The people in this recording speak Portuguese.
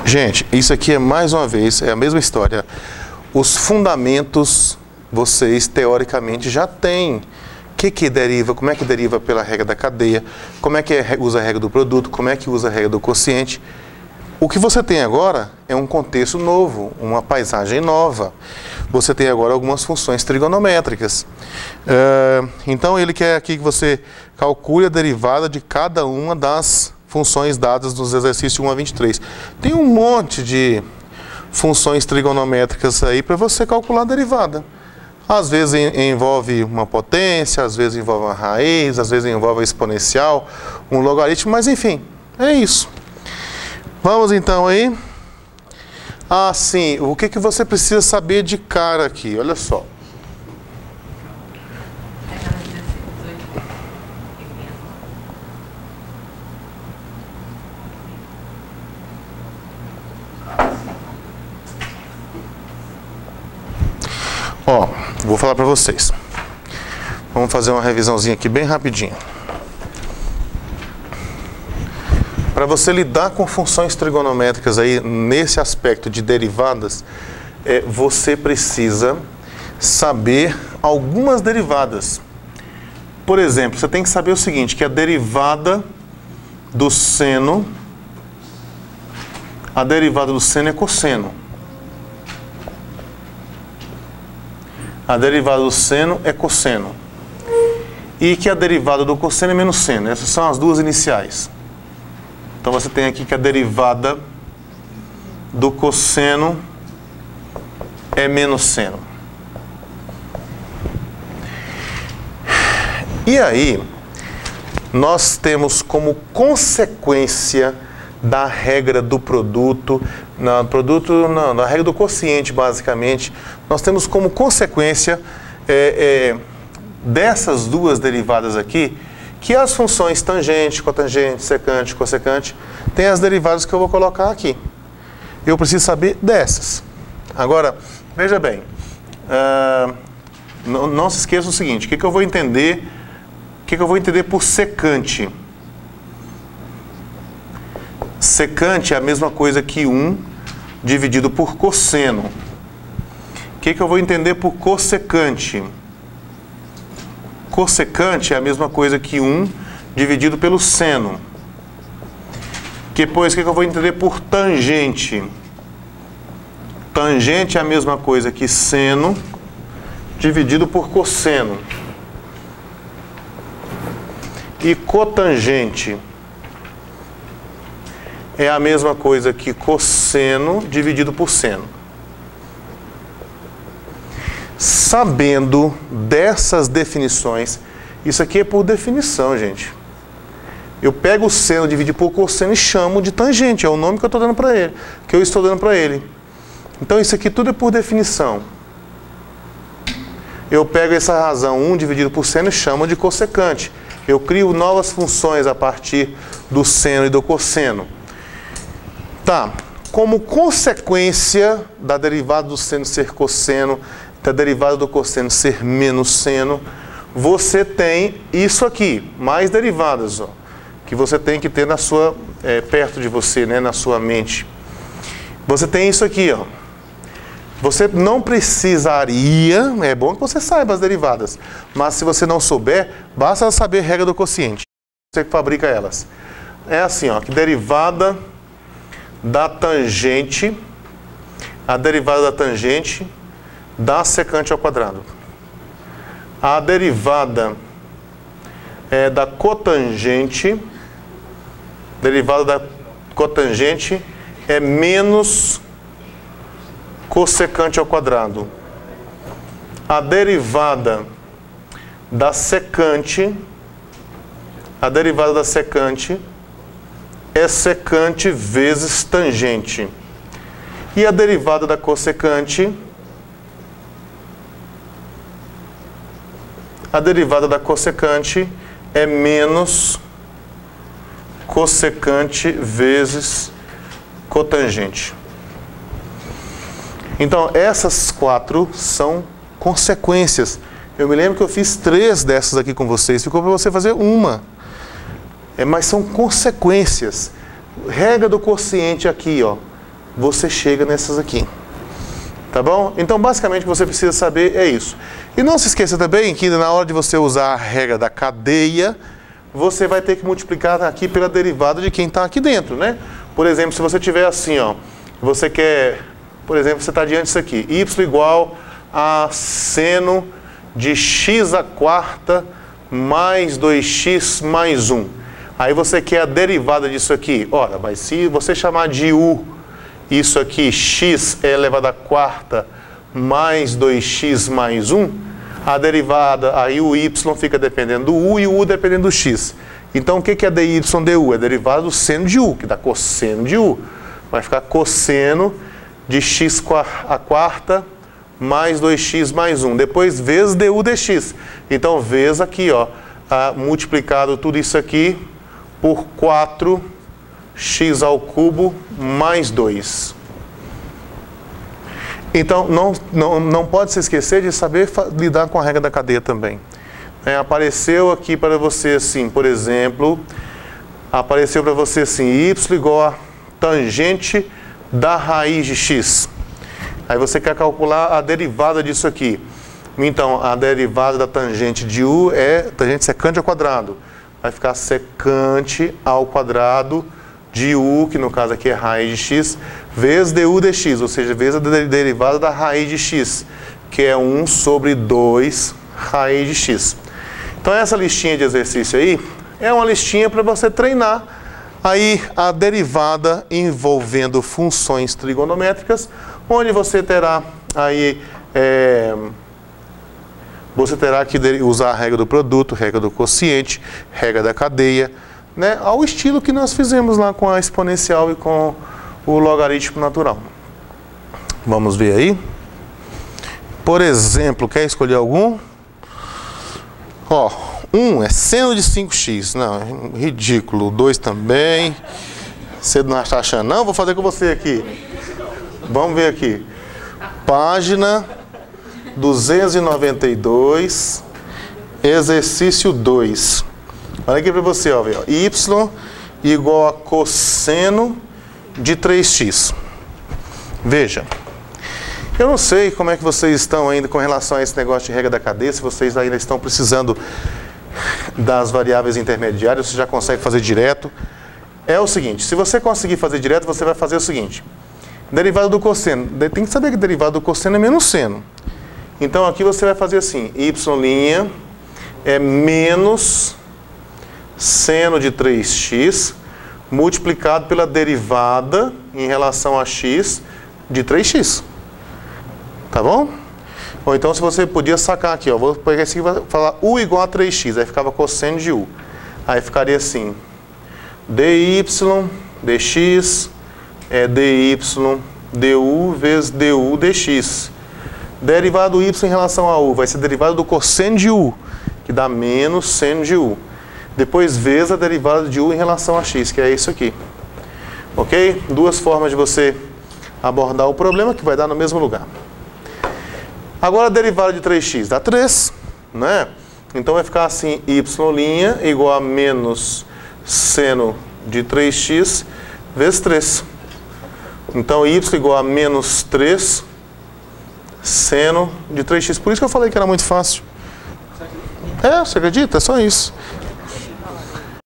Gente, isso aqui é mais uma vez, é a mesma história. Os fundamentos vocês teoricamente já têm. O que deriva, como é que deriva pela regra da cadeia, como é que usa a regra do produto, como é que usa a regra do quociente. O que você tem agora é um contexto novo, uma paisagem nova. Você tem agora algumas funções trigonométricas. Então ele quer aqui que você calcule a derivada de cada uma das funções dadas nos exercícios 1 a 23. Tem um monte de funções trigonométricas aí para você calcular a derivada. Às vezes envolve uma potência, às vezes envolve uma raiz, às vezes envolve a exponencial, um logaritmo, mas enfim, é isso. Vamos então aí. Ah, sim, o que você precisa saber de cara aqui? Olha só. Ó, vou falar para vocês. Vamos fazer uma revisãozinha aqui bem rapidinho. Para você lidar com funções trigonométricas aí nesse aspecto de derivadas, você precisa saber algumas derivadas. Por exemplo, você tem que saber o seguinte, que a derivada do seno é cosseno. A derivada do seno é cosseno. E que a derivada do cosseno é menos seno. Essas são as duas iniciais. Então você tem aqui que a derivada do cosseno é menos seno. E aí, nós temos como consequência da regra do produto, na regra do quociente, basicamente, nós temos como consequência dessas duas derivadas aqui, que as funções tangente, cotangente, secante, cossecante, tem as derivadas que eu vou colocar aqui. Eu preciso saber dessas. Agora, veja bem, não se esqueça o seguinte, o que eu vou entender por secante? Secante é a mesma coisa que 1 dividido por cosseno. O que eu vou entender por cossecante? Cossecante é a mesma coisa que 1 dividido pelo seno. Depois, o que eu vou entender por tangente? Tangente é a mesma coisa que seno dividido por cosseno. E cotangente é a mesma coisa que cosseno dividido por seno. Sabendo dessas definições, isso aqui é por definição, gente. Eu pego o seno, divido por cosseno e chamo de tangente, é o nome que eu estou dando para ele, que eu estou dando para ele. Então isso aqui tudo é por definição. Eu pego essa razão 1 dividido por seno e chamo de cossecante. Eu crio novas funções a partir do seno e do cosseno. Tá, como consequência da derivada do seno ser cosseno, da derivada do cosseno ser menos seno, você tem isso aqui, mais derivadas, ó, que você tem que ter na sua, perto de você, né, na sua mente. Você tem isso aqui, ó. Você não precisaria, é bom que você saiba as derivadas, mas se você não souber, basta saber a regra do quociente. Você que fabrica elas. É assim, ó, que derivada da tangente, a derivada da tangente da secante ao quadrado. A derivada da cotangente, derivada da cotangente é menos cossecante ao quadrado. A derivada da secante, é secante vezes tangente. E a derivada da cossecante, é menos cossecante vezes cotangente. Então, essas 4 são consequências. Eu me lembro que eu fiz 3 dessas aqui com vocês. Ficou para você fazer uma. Mas são consequências. Regra do quociente aqui, ó. você chega nessas aqui. Tá bom? Então, basicamente, o que você precisa saber é isso. E não se esqueça também que na hora de você usar a regra da cadeia, você vai ter que multiplicar aqui pela derivada de quem está aqui dentro, né? Por exemplo, se você tiver assim, ó, você quer, por exemplo, você está diante disso aqui, y igual a seno de x à quarta mais 2x mais 1. Aí você quer a derivada disso aqui. Ora, mas se você chamar de u, isso aqui, x é elevado à quarta mais 2x mais 1, a derivada, aí o y fica dependendo do u e o u dependendo do x. Então, o que é dy du? É derivada do seno de u, que dá cosseno de u. Vai ficar cosseno de x à quarta mais 2x mais 1. Depois, vezes du dx. Então, vezes aqui, ó, multiplicado tudo isso aqui por 4x ao cubo mais 2. Então, não pode se esquecer de saber lidar com a regra da cadeia também. Apareceu aqui para você assim, por exemplo, apareceu para você assim, y igual a tangente da raiz de x. Aí você quer calcular a derivada disso aqui. Então, a derivada da tangente de u é tangente secante ao quadrado. Vai ficar secante ao quadrado de u, que no caso aqui é raiz de x, vezes du dx, ou seja, vezes a derivada da raiz de x, que é 1 sobre 2 raiz de x. Então essa listinha de exercício aí é uma listinha para você treinar aí a derivada envolvendo funções trigonométricas, onde você terá aí você terá que usar a regra do produto, regra do quociente, regra da cadeia, né, ao estilo que nós fizemos lá com a exponencial e com o logaritmo natural. Vamos ver aí. Por exemplo, quer escolher algum? Ó, 1 é seno de 5x. Não, é ridículo. 2 também. Você não está achando? Não, vou fazer com você aqui. Vamos ver aqui. Página 292, exercício 2. Olha aqui para você, ó, y igual a cosseno de 3x. Veja, eu não sei como é que vocês estão ainda com relação a esse negócio de regra da cadeia, se vocês ainda estão precisando das variáveis intermediárias, você já consegue fazer direto. É o seguinte, se você conseguir fazer direto, você vai fazer o seguinte. Derivada do cosseno. Tem que saber que derivada do cosseno é menos seno. Então aqui você vai fazer assim, y' é menos seno de 3x multiplicado pela derivada em relação a x de 3x. Tá bom? Ou então se você podia sacar aqui, ó, vou pegar esse aqui e falar u igual a 3x, aí ficava cosseno de u. Aí ficaria assim, dy dx é dy du vezes du dx. Derivada do y em relação a u vai ser derivada do cosseno de u, que dá menos seno de u. Depois vezes a derivada de u em relação a x, que é isso aqui. Ok? Duas formas de você abordar o problema que vai dar no mesmo lugar. Agora a derivada de 3x dá 3, né? Então vai ficar assim, y' igual a menos seno de 3x vezes 3. Então y igual a menos 3 seno de 3x. Por isso que eu falei que era muito fácil. É, você acredita? É só isso.